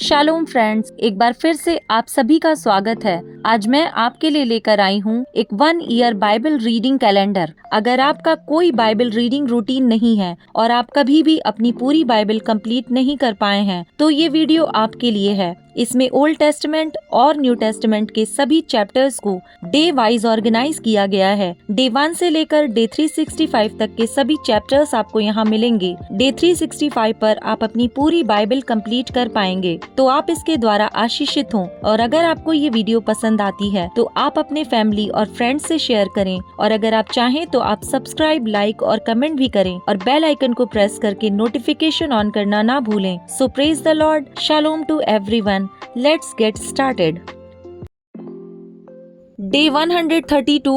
Shalom friends, एक बार फिर से आप सभी का स्वागत है। आज मैं आपके लिए लेकर आई हूँ एक 1 ईयर बाइबल रीडिंग कैलेंडर। अगर आपका कोई बाइबल रीडिंग रूटीन नहीं है और आप कभी भी अपनी पूरी बाइबल कंप्लीट नहीं कर पाए हैं, तो ये वीडियो आपके लिए है। इसमें ओल्ड टेस्टमेंट और न्यू टेस्टमेंट के सभी चैप्टर्स को डे वाइज ऑर्गेनाइज किया गया है। डे 1 से लेकर डे 365 तक के सभी चैप्टर्स आपको यहाँ मिलेंगे। डे 365 पर आप अपनी पूरी बाइबल कंप्लीट कर पाएंगे, तो आप इसके द्वारा आशीषित हों। और अगर आपको ये वीडियो पसंद आती है तो आप अपने फैमिली और फ्रेंड्स से शेयर करें, और अगर आप चाहें तो आप सब्सक्राइब, लाइक और कमेंट भी करें और बेल आइकन को प्रेस करके नोटिफिकेशन ऑन करना ना भूलें। So praise the Lord, shalom to everyone. Let's get started. Day 132,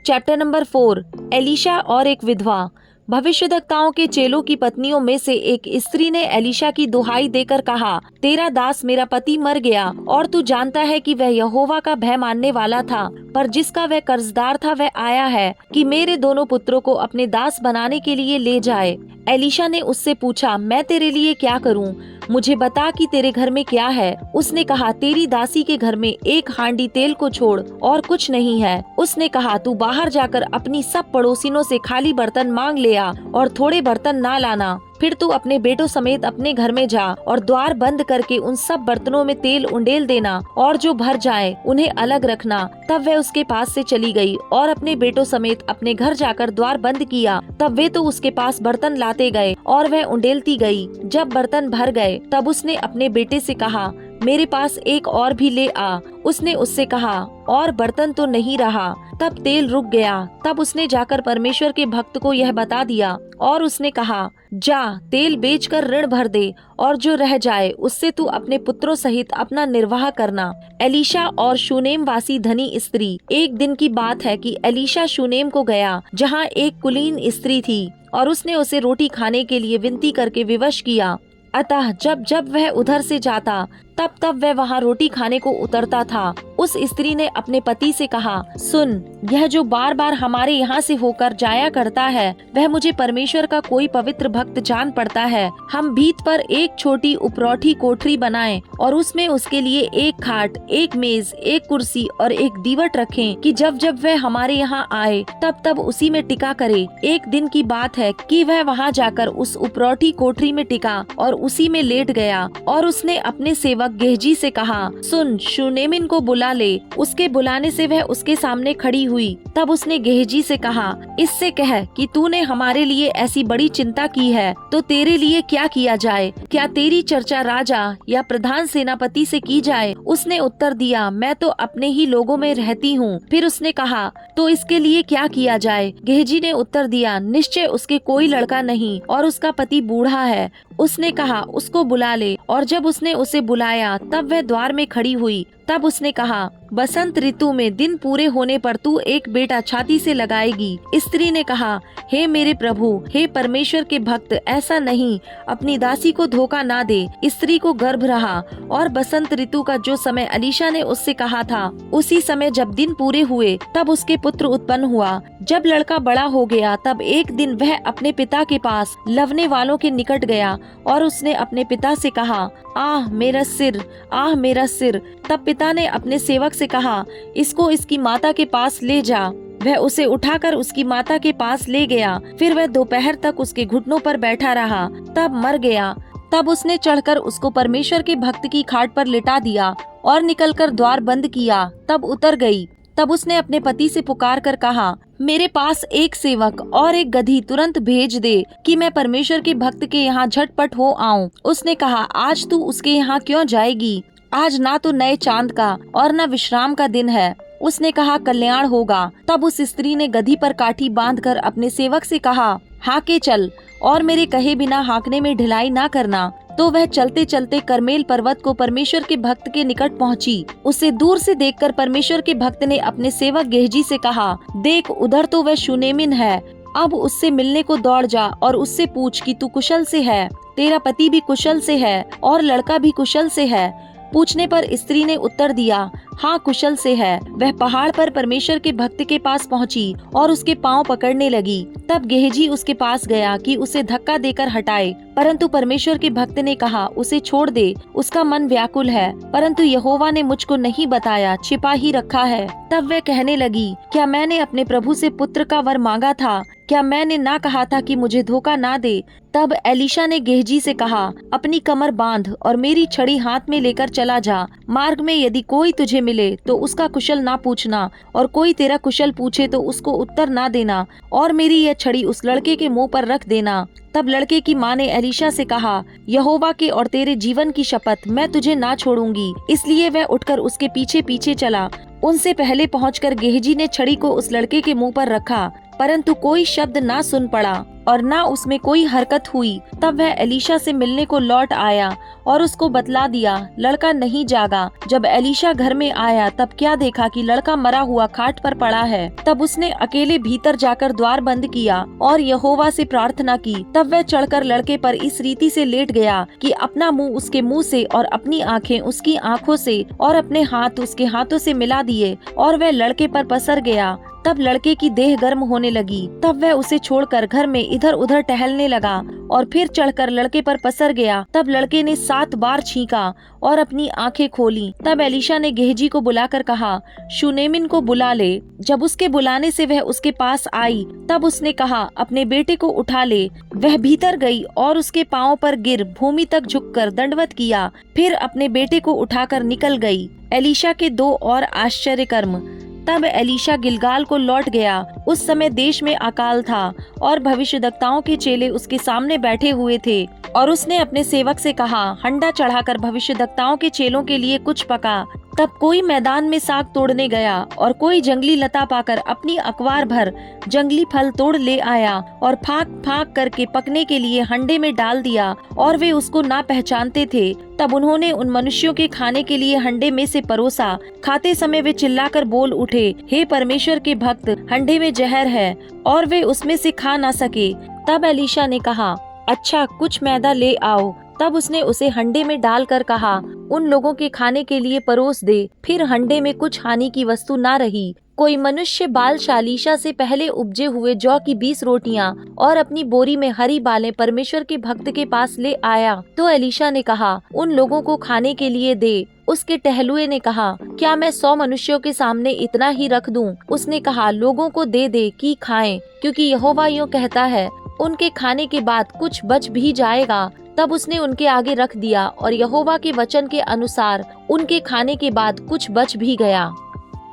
chapter number 4, Elisha और एक विधवा। भविष्यद्वक्ताओं के चेलों की पत्नियों में से एक स्त्री ने एलिशा की दुहाई देकर कहा, तेरा दास मेरा पति मर गया और तू जानता है कि वह यहोवा का भय मानने वाला था, पर जिसका वह कर्जदार था वह आया है कि मेरे दोनों पुत्रों को अपने दास बनाने के लिए ले जाए। एलिशा ने उससे पूछा, मैं तेरे लिए क्या करूं? मुझे बता कि तेरे घर में क्या है। उसने कहा, तेरी दासी के घर में एक हांडी तेल को छोड़ और कुछ नहीं है। उसने कहा, तू बाहर जाकर अपनी सब पड़ोसिनों से खाली बर्तन मांग ले आ और थोड़े बर्तन ना लाना। फिर तू अपने बेटों समेत अपने घर में जा और द्वार बंद करके उन सब बर्तनों में तेल उंडेल देना और जो भर जाए उन्हें अलग रखना। तब वह उसके पास से चली गई और अपने बेटों समेत अपने घर जाकर द्वार बंद किया। तब वे तो उसके पास बर्तन लाते गए और वह उंडेलती गई। जब बर्तन भर गए तब उसने अपने बेटे से कहा, मेरे पास एक और भी ले आ। उसने उससे कहा, और बर्तन तो नहीं रहा। तब तेल रुक गया। तब उसने जाकर परमेश्वर के भक्त को यह बता दिया और उसने कहा, जा तेल बेचकर ऋण भर दे और जो रह जाए उससे तू अपने पुत्रों सहित अपना निर्वाह करना। एलिशा और शूनेम वासी धनी स्त्री। एक दिन की बात है कि एलिशा शूनेम को गया, जहाँ एक कुलीन स्त्री थी, और उसने उसे रोटी खाने के लिए विनती करके विवश किया। अतः जब जब वह उधर से जाता तब तब वह वहाँ रोटी खाने को उतरता था। उस स्त्री ने अपने पति से कहा, सुन, यह जो बार बार हमारे यहाँ से होकर जाया करता है वह मुझे परमेश्वर का कोई पवित्र भक्त जान पड़ता है। हम भीत पर एक छोटी उपरौठी कोठरी बनाएं और उसमें उसके लिए एक खाट, एक मेज, एक कुर्सी और एक दीवट रखें कि जब जब वह हमारे यहाँ आए तब तब उसी में टिका करे। एक दिन की बात है कि वह वहाँ जाकर उस उपरौठी कोठरी में टिका और उसी में लेट गया। और उसने अपने सेवक गेहजी से कहा, सुन, शूनेमिन को बुला ले। उसके बुलाने से वह उसके सामने खड़ी हुई। तब उसने गेहजी से कहा, इससे कह कि तूने हमारे लिए ऐसी बड़ी चिंता की है तो तेरे लिए क्या किया जाए? क्या तेरी चर्चा राजा या प्रधान सेनापति से की जाए? उसने उत्तर दिया, मैं तो अपने ही लोगों में रहती हूँ। फिर उसने कहा, तो इसके लिए क्या किया जाए? गेहजी ने उत्तर दिया, निश्चय उसके कोई लड़का नहीं और उसका पति बूढ़ा है। उसने कहा, उसको बुला ले। और जब उसने उसे बुलाया तब वह द्वार में खड़ी हुई। तब उसने कहा, बसंत ऋतु में दिन पूरे होने पर तू एक बेटा छाती से लगाएगी। स्त्री ने कहा, हे मेरे प्रभु, हे परमेश्वर के भक्त, ऐसा नहीं, अपनी दासी को धोखा ना दे। स्त्री को गर्भ रहा और बसंत ऋतु का जो समय एलिशा ने उससे कहा था, उसी समय जब दिन पूरे हुए तब उसके पुत्र उत्पन्न हुआ। जब लड़का बड़ा हो गया तब एक दिन वह अपने पिता के पास लवने वालों के निकट गया और उसने अपने पिता से कहा, आह मेरा सिर, आह मेरा सिर। तब पिता ने अपने सेवक से कहा, इसको इसकी माता के पास ले जा। वह उसे उठाकर उसकी माता के पास ले गया। फिर वह दोपहर तक उसके घुटनों पर बैठा रहा, तब मर गया। तब उसने चढ़कर उसको परमेश्वर के भक्त की खाट पर लिटा दिया और निकलकर द्वार बंद किया। तब उतर गई। तब उसने अपने पति से पुकार कर कहा, मेरे पास एक सेवक और एक गधी तुरंत भेज दे कि मैं परमेश्वर के भक्त के यहाँ झटपट हो आऊं। उसने कहा, आज तू उसके यहाँ क्यों जाएगी? आज ना तो नए चांद का और न विश्राम का दिन है। उसने कहा, कल्याण होगा। तब उस स्त्री ने गधी पर काठी बांधकर अपने सेवक से कहा, हाँके चल और मेरे कहे बिना हाँकने में ढिलाई ना करना। तो वह चलते चलते करमेल पर्वत को परमेश्वर के भक्त के निकट पहुंची। उसे दूर से देखकर परमेश्वर के भक्त ने अपने सेवक गेहजी से कहा, देख, उधर तो वह शूनेमिन है। अब उससे मिलने को दौड़ जा और उससे पूछ कि तू कुशल से है, तेरा पति भी कुशल से है और लड़का भी कुशल से है। पूछने पर स्त्री ने उत्तर दिया, हाँ, कुशल से है। वह पहाड़ पर परमेश्वर के भक्त के पास पहुंची और उसके पांव पकड़ने लगी। तब गेहजी उसके पास गया कि उसे धक्का देकर हटाए, परंतु परमेश्वर के भक्त ने कहा, उसे छोड़ दे, उसका मन व्याकुल है, परंतु यहोवा ने मुझको नहीं बताया, छिपा ही रखा है। तब वह कहने लगी, क्या मैंने अपने प्रभु से पुत्र का वर मांगा था? क्या मैंने ना कहा था कि मुझे धोखा ना दे? तब एलीशा ने गेहजी से कहा, अपनी कमर बांध और मेरी छड़ी हाथ में लेकर चला जा। मार्ग में यदि कोई तुझे मिले तो उसका कुशल ना पूछना, और कोई तेरा कुशल पूछे तो उसको उत्तर ना देना, और मेरी यह छड़ी उस लड़के के मुंह पर रख देना। तब लड़के की माँ ने एलीशा से कहा, यहोवा के और तेरे जीवन की शपथ, मैं तुझे ना छोड़ूंगी। इसलिए वह उठकर उसके पीछे पीछे चला। उनसे पहले पहुंचकर गेहजी ने छड़ी को उस लड़के के मुंह पर रखा, परंतु कोई शब्द ना सुन पड़ा और ना उसमें कोई हरकत हुई। तब वह एलीशा से मिलने को लौट आया और उसको बतला दिया। लड़का नहीं जागा। जब एलीशा घर में आया तब क्या देखा कि लड़का मरा हुआ खाट पर पड़ा है। तब उसने अकेले भीतर जाकर द्वार बंद किया और यहोवा से प्रार्थना की। तब वह चढ़कर लड़के पर इस रीति से लेट गया कि अपना मुंह उसके मुंह से और अपनी आंखें उसकी आंखों से और अपने हाथ उसके हाथों से मिला दिए, और वह लड़के पर पसर गया। तब लड़के की देह गर्म होने लगी। तब वह उसे छोड़कर घर में इधर उधर टहलने लगा और फिर चढ़कर लड़के पर पसर गया। तब लड़के ने 7 बार छींका और अपनी आंखें खोली। तब एलीशा ने गेहजी को बुलाकर कहा, शूनेमिन को बुला ले। जब उसके बुलाने से वह उसके पास आई, तब उसने कहा, अपने बेटे को उठा ले। वह भीतर गई और उसके पांव पर गिर भूमि तक झुककर दंडवत किया, फिर अपने बेटे को उठाकर निकल गई। एलीशा के 2 और आश्चर्य कर्म। तब एलीशा गिलगाल को लौट गया। उस समय देश में अकाल था और भविष्यद्वक्ताओं के चेले उसके सामने बैठे हुए थे, और उसने अपने सेवक से कहा, हंडा चढ़ाकर भविष्यद्वक्ताओं के चेलों के लिए कुछ पका। तब कोई मैदान में साग तोड़ने गया और कोई जंगली लता पाकर अपनी अकवार भर जंगली फल तोड़ ले आया और फाक फाक करके पकने के लिए हंडे में डाल दिया, और वे उसको ना पहचानते थे। तब उन्होंने उन मनुष्यों के खाने के लिए हंडे में से परोसा। खाते समय वे चिल्लाकर बोल उठे, हे परमेश्वर के भक्त, हंडे में जहर है, और वे उसमें से खा ना सके। तब एलीशा ने कहा, अच्छा, कुछ मैदा ले आओ। तब उसने उसे हंडे में डालकर कहा, उन लोगों के खाने के लिए परोस दे। फिर हंडे में कुछ हानि की वस्तु ना रही। कोई मनुष्य बाल शालीशा से पहले उपजे हुए जौ की 20 रोटियां और अपनी बोरी में हरी बालें परमेश्वर के भक्त के पास ले आया। तो एलीशा ने कहा, उन लोगों को खाने के लिए दे। उसके टहलुए ने कहा, क्या मैं 100 मनुष्यों के सामने इतना ही रख दूं? उसने कहा, लोगों को दे दे कि खाएं, क्योंकि यहोवा यूं कहता है, उनके खाने के बाद कुछ बच भी जाएगा। तब उसने उनके आगे रख दिया, और यहोवा के वचन के अनुसार उनके खाने के बाद कुछ बच भी गया।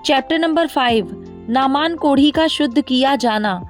चैप्टर नंबर 5, नामान कोढ़ी का शुद्ध किया जाना।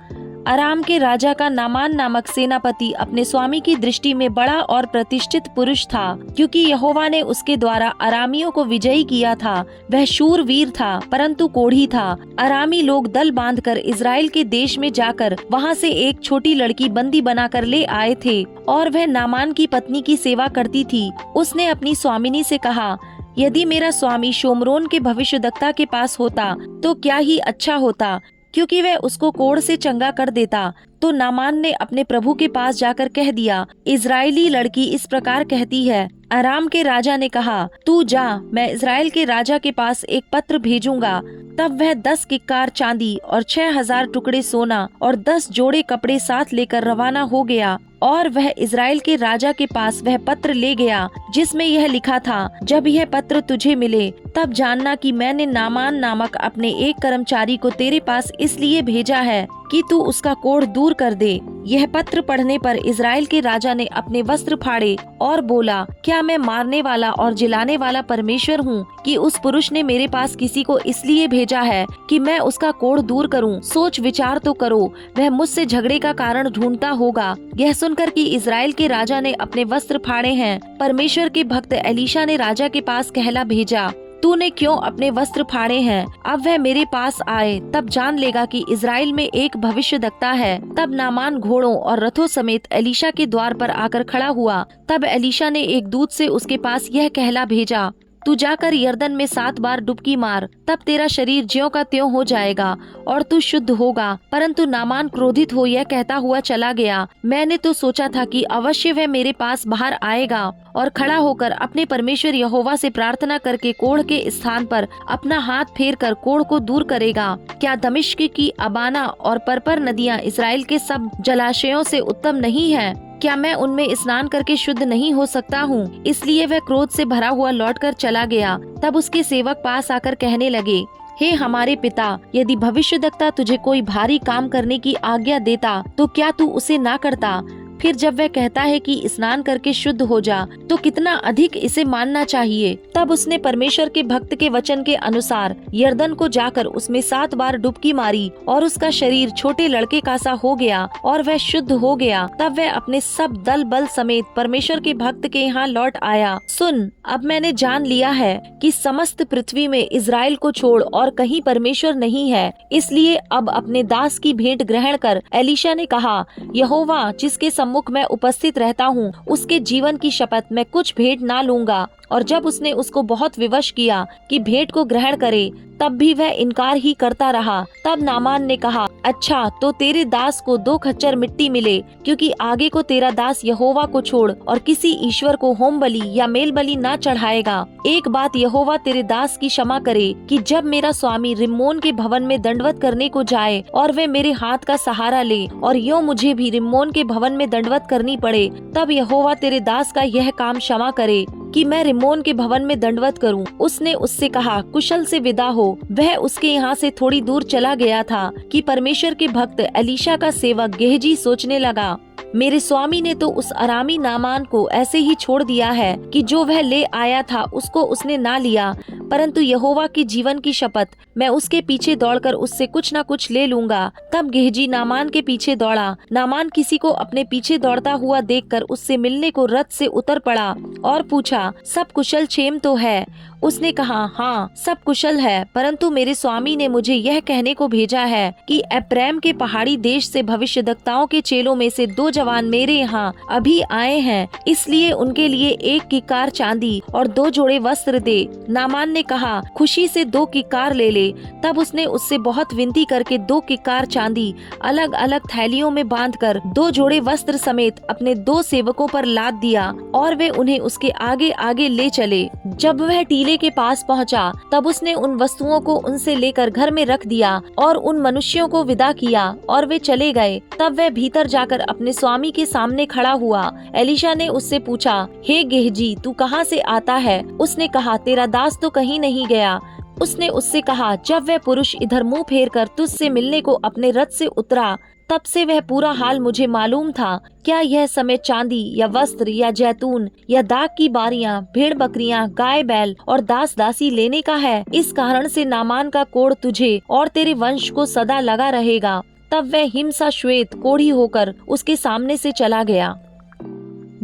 अराम के राजा का नामान नामक सेनापति अपने स्वामी की दृष्टि में बड़ा और प्रतिष्ठित पुरुष था, क्योंकि यहोवा ने उसके द्वारा अरामियों को विजयी किया था। वह शूरवीर था, परंतु कोढ़ी था। अरामी लोग दल बांधकर इज़राइल के देश में जाकर वहां से एक छोटी लड़की बंदी बनाकर ले आए थे, और वह नामान की पत्नी की सेवा करती थी। उसने अपनी स्वामिनी से कहा, यदि मेरा स्वामी शोमरोन के भविष्यद्वक्ता के पास होता तो क्या ही अच्छा होता, क्योंकि वह उसको कोढ़ से चंगा कर देता। तो नामान ने अपने प्रभु के पास जाकर कह दिया, इज़राइली लड़की इस प्रकार कहती है। अराम के राजा ने कहा, तू जा, मैं इज़राइल के राजा के पास एक पत्र भेजूंगा। तब वह 10 किक्कार चांदी और 6000 टुकड़े सोना और 10 जोड़े कपड़े साथ लेकर रवाना हो गया, और वह इज़राइल के राजा के पास वह पत्र ले गया, जिसमें यह लिखा था, जब यह पत्र तुझे मिले तब जानना कि मैंने नामान नामक अपने एक कर्मचारी को तेरे पास इसलिए भेजा है कि तू उसका कोढ़ दूर कर दे। यह पत्र पढ़ने पर इज़राइल के राजा ने अपने वस्त्र फाड़े और बोला, क्या मैं मारने वाला और जिलाने वाला परमेश्वर हूँ कि उस पुरुष ने मेरे पास किसी को इसलिए भेजा है कि मैं उसका कोढ़ दूर करूँ? सोच विचार तो करो, वह मुझसे झगड़े का कारण ढूंढता होगा। यह सुनकर कि इज़राइल के राजा ने अपने वस्त्र फाड़े हैं, परमेश्वर के भक्त एलीशा ने राजा के पास कहला भेजा, तूने क्यों अपने वस्त्र फाड़े हैं? अब वह मेरे पास आए, तब जान लेगा कि इज़राइल में एक भविष्यद्वक्ता है। तब नामान घोड़ों और रथों समेत एलीशा के द्वार पर आकर खड़ा हुआ। तब एलीशा ने एक दूत से उसके पास यह कहला भेजा, तू जाकर यर्दन में 7 बार डुबकी मार, तब तेरा शरीर ज्यों का त्यों हो जाएगा और तू शुद्ध होगा। परंतु नामान क्रोधित हो यह कहता हुआ चला गया, मैंने तो सोचा था कि अवश्य वह मेरे पास बाहर आएगा और खड़ा होकर अपने परमेश्वर यहोवा से प्रार्थना करके कोढ़ के स्थान पर अपना हाथ फेर कर कोढ़ को दूर करेगा। क्या दमिश्क की अबाना और परपर नदियां इस्राएल के सब जलाशयों से उत्तम नहीं है? क्या मैं उनमें स्नान करके शुद्ध नहीं हो सकता हूँ? इसलिए वह क्रोध से भरा हुआ लौटकर चला गया। तब उसके सेवक पास आकर कहने लगे, हे हमारे पिता, यदि भविष्यद्वक्ता तुझे कोई भारी काम करने की आज्ञा देता तो क्या तू उसे ना करता? फिर जब वह कहता है कि स्नान करके शुद्ध हो जा, तो कितना अधिक इसे मानना चाहिए। तब उसने परमेश्वर के भक्त के वचन के अनुसार यर्दन को जाकर उसमें 7 बार डुबकी मारी और उसका शरीर छोटे लड़के का सा हो गया और वह शुद्ध हो गया। तब वह अपने सब दल बल समेत परमेश्वर के भक्त के यहाँ लौट आया। सुन, अब मैंने जान लिया है कि समस्त पृथ्वी में इज़राइल को छोड़ और कहीं परमेश्वर नहीं है। इसलिए अब अपने दास की भेंट ग्रहण कर। एलीशा ने कहा, यहोवा जिसके सम्मुख मैं उपस्थित रहता हूँ, उसके जीवन की शपथ मैं कुछ भेंट ना लूंगा। और जब उसने उसको बहुत विवश किया कि भेंट को ग्रहण करे, तब भी वह इनकार ही करता रहा। तब नामान ने कहा, अच्छा तो तेरे दास को 2 खच्चर मिट्टी मिले, क्योंकि आगे को तेरा दास यहोवा को छोड़ और किसी ईश्वर को होम बलि या मेल बलि ना चढ़ाएगा। एक बात यहोवा तेरे दास की क्षमा करे कि जब मेरा स्वामी रिम्मोन के भवन में दंडवत करने को जाए और वे मेरे हाथ का सहारा ले और यो मुझे भी रिम्मोन के भवन में दंडवत करनी पड़े, तब यहोवा तेरे दास का यह काम क्षमा करे कि मैं रिम्मोन के भवन में दंडवत करूं। उसने उससे कहा, कुशल से विदा हो। वह उसके यहाँ से थोड़ी दूर चला गया था कि परमेश्वर के भक्त एलीशा का सेवक गेहजी सोचने लगा, मेरे स्वामी ने तो उस अरामी नामान को ऐसे ही छोड़ दिया है कि जो वह ले आया था उसको उसने ना लिया, परंतु यहोवा के जीवन की शपथ मैं उसके पीछे दौड़कर उससे कुछ न कुछ ले लूंगा। तब गेहजी नामान के पीछे दौड़ा। नामान किसी को अपने पीछे दौड़ता हुआ देखकर उससे मिलने को रथ से उतर पड़ा और पूछा, सब कुशल क्षेम तो है? उसने कहा, हाँ सब कुशल है, परंतु मेरे स्वामी ने मुझे यह कहने को भेजा है कि एप्रैम के पहाड़ी देश से भविष्यद्वक्ताओं के चेलों में से 2 जवान मेरे यहाँ अभी आए हैं, इसलिए उनके लिए 1 किक्कार चांदी और 2 जोड़े वस्त्र दे। नामान ने कहा, खुशी से 2 किक्कार ले ले। तब उसने उससे बहुत विनती करके 2 किक्कार चांदी अलग अलग थैलियों में बांधकर 2 जोड़े वस्त्र समेत अपने 2 सेवकों पर लाद दिया और वे उन्हें उसके आगे आगे ले चले। जब वह टीले के पास पहुंचा, तब उसने उन वस्तुओं को उनसे लेकर घर में रख दिया और उन मनुष्यों को विदा किया और वे चले गए। तब वह भीतर जाकर अपने स्वामी के सामने खड़ा हुआ। एलीशा ने उससे पूछा, हे गेहजी, तू कहाँ से आता है? उसने कहा, तेरा दास तो कहीं नहीं गया। उसने उससे कहा, जब वह पुरुष इधर मुंह फेर कर तुझसे मिलने को अपने रथ से उतरा, तब से वह पूरा हाल मुझे मालूम था। क्या यह समय चांदी या वस्त्र या जैतून या दाख की बारियां, भेड़ बकरियां, गाय बैल और दास दासी लेने का है? इस कारण से नामान का कोढ़ तुझे और तेरे वंश को सदा लगा रहेगा। तब वह हिमसा श्वेत कोढ़ी होकर उसके सामने से चला गया।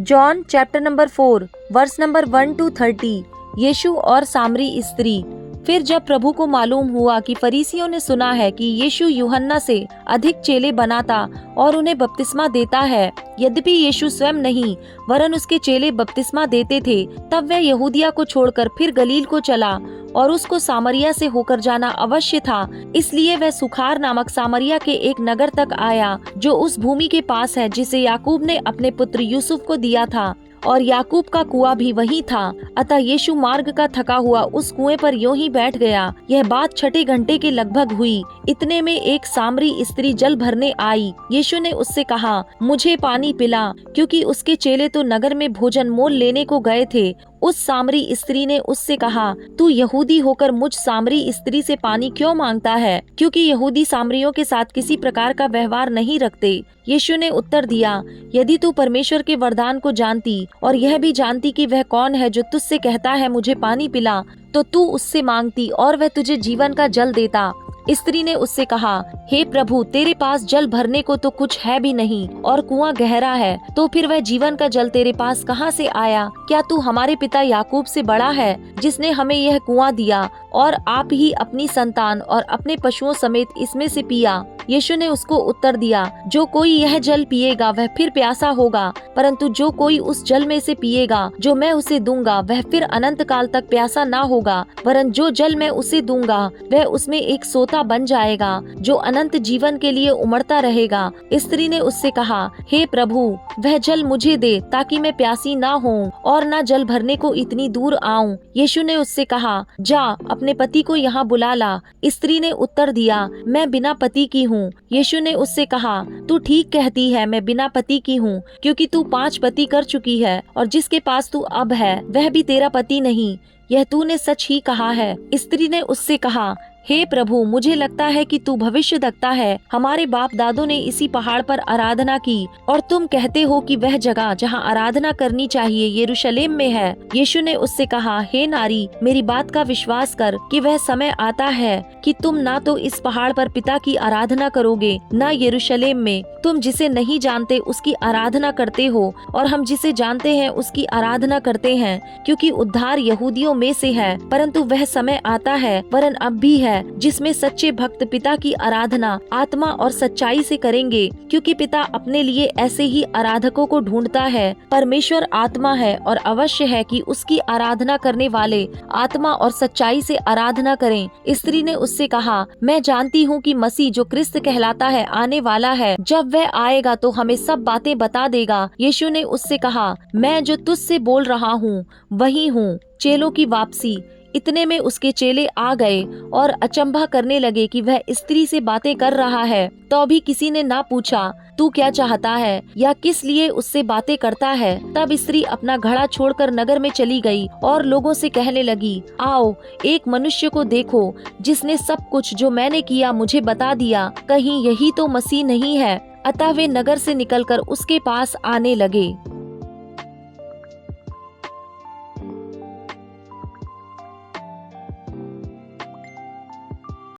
John chapter number 4 verse number 1 to 30। यीशु और सामरी स्त्री। फिर जब प्रभु को मालूम हुआ कि फरीसियों ने सुना है कि यीशु यूहन्ना से अधिक चेले बनाता और उन्हें बपतिस्मा देता है, यद्यपि यीशु स्वयं नहीं वरन उसके चेले बपतिस्मा देते थे, तब वह यहूदिया को छोड़कर फिर गलील को चला और उसको सामरिया से होकर जाना अवश्य था। इसलिए वह सुखार नामक सामरिया के एक नगर तक आया जो उस भूमि के पास है जिसे याकूब ने अपने पुत्र यूसुफ को दिया था, और याकूब का कुआं भी वही था। अतः यीशु मार्ग का थका हुआ उस कुएं पर यूं ही बैठ गया। यह बात 6 घंटे के लगभग हुई। इतने में एक सामरी स्त्री जल भरने आई। यीशु ने उससे कहा, मुझे पानी पिला, क्योंकि उसके चेले तो नगर में भोजन मोल लेने को गए थे। उस सामरी स्त्री ने उससे कहा, तू यहूदी होकर मुझ सामरी स्त्री से पानी क्यों मांगता है? क्योंकि यहूदी सामरियों के साथ किसी प्रकार का व्यवहार नहीं रखते। यीशु ने उत्तर दिया, यदि तू परमेश्वर के वरदान को जानती और यह भी जानती कि वह कौन है जो तुझसे कहता है मुझे पानी पिला, तो तू उससे मांगती और वह तुझे जीवन का जल देता। स्त्री ने उससे कहा, हे प्रभु, तेरे पास जल भरने को तो कुछ है भी नहीं और कुआं गहरा है, तो फिर वह जीवन का जल तेरे पास कहाँ से आया? क्या तू हमारे पिता याकूब से बड़ा है, जिसने हमें यह कुआं दिया और आप ही अपनी संतान और अपने पशुओं समेत इसमें से पिया? यीशु ने उसको उत्तर दिया, जो कोई यह जल पिएगा वह फिर प्यासा होगा, परंतु जो कोई उस जल में से पिएगा जो मैं उसे दूंगा वह फिर अनंत काल तक प्यासा ना होगा, वरन जो जल मैं उसे दूंगा वह उसमें एक सोता बन जाएगा जो अनंत जीवन के लिए उमड़ता रहेगा। स्त्री ने उससे कहा, हे प्रभु, वह जल मुझे दे ताकि मैं प्यासी ना होऊं और ना जल भरने को इतनी दूर आऊं। यीशु ने उससे कहा, जा अपने पति को यहाँ बुला ला। स्त्री ने उत्तर दिया, मैं बिना पति की हूँ। यीशु ने उससे कहा, तू ठीक कहती है, मैं बिना पति की हूँ, क्योंकि तू 5 पति कर चुकी है और जिसके पास तू अब है वह भी तेरा पति नहीं। यह तूने सच ही कहा है। स्त्री ने उससे कहा, हे प्रभु, मुझे लगता है कि तू भविष्यद्वक्ता है। हमारे बाप दादों ने इसी पहाड़ पर आराधना की और तुम कहते हो कि वह जगह जहाँ आराधना करनी चाहिए यरूशलेम में है। यीशु ने उससे कहा, हे नारी, मेरी बात का विश्वास कर कि वह समय आता है कि तुम ना तो इस पहाड़ पर पिता की आराधना करोगे न यरूशलेम में। तुम जिसे नहीं जानते उसकी आराधना करते हो और हम जिसे जानते हैं उसकी आराधना करते हैं, क्योंकि उद्धार यहूदियों में से है। परंतु वह समय आता है, वरन अब भी है, जिसमें सच्चे भक्त पिता की आराधना आत्मा और सच्चाई से करेंगे, क्योंकि पिता अपने लिए ऐसे ही आराधकों को ढूंढता है। परमेश्वर आत्मा है और अवश्य है कि उसकी आराधना करने वाले आत्मा और सच्चाई से आराधना करें। स्त्री ने उससे कहा, मैं जानती हूँ कि मसीह जो क्रिस्त कहलाता है आने वाला है। जब वह आएगा तो हमें सब बातें बता देगा। यीशु ने उससे कहा, मैं जो तुझसे बोल रहा हूँ वही हूँ। चेलों की वापसी। इतने में उसके चेले आ गए और अचंभा करने लगे कि वह स्त्री से बातें कर रहा है। तो भी किसी ने ना पूछा, तू क्या चाहता है या किस लिए उससे बातें करता है। तब स्त्री अपना घड़ा छोड़कर नगर में चली गई और लोगों से कहने लगी, आओ एक मनुष्य को देखो जिसने सब कुछ जो मैंने किया मुझे बता दिया। कहीं यही तो मसीह नहीं है? अतः वे नगर से निकलकर उसके पास आने लगे।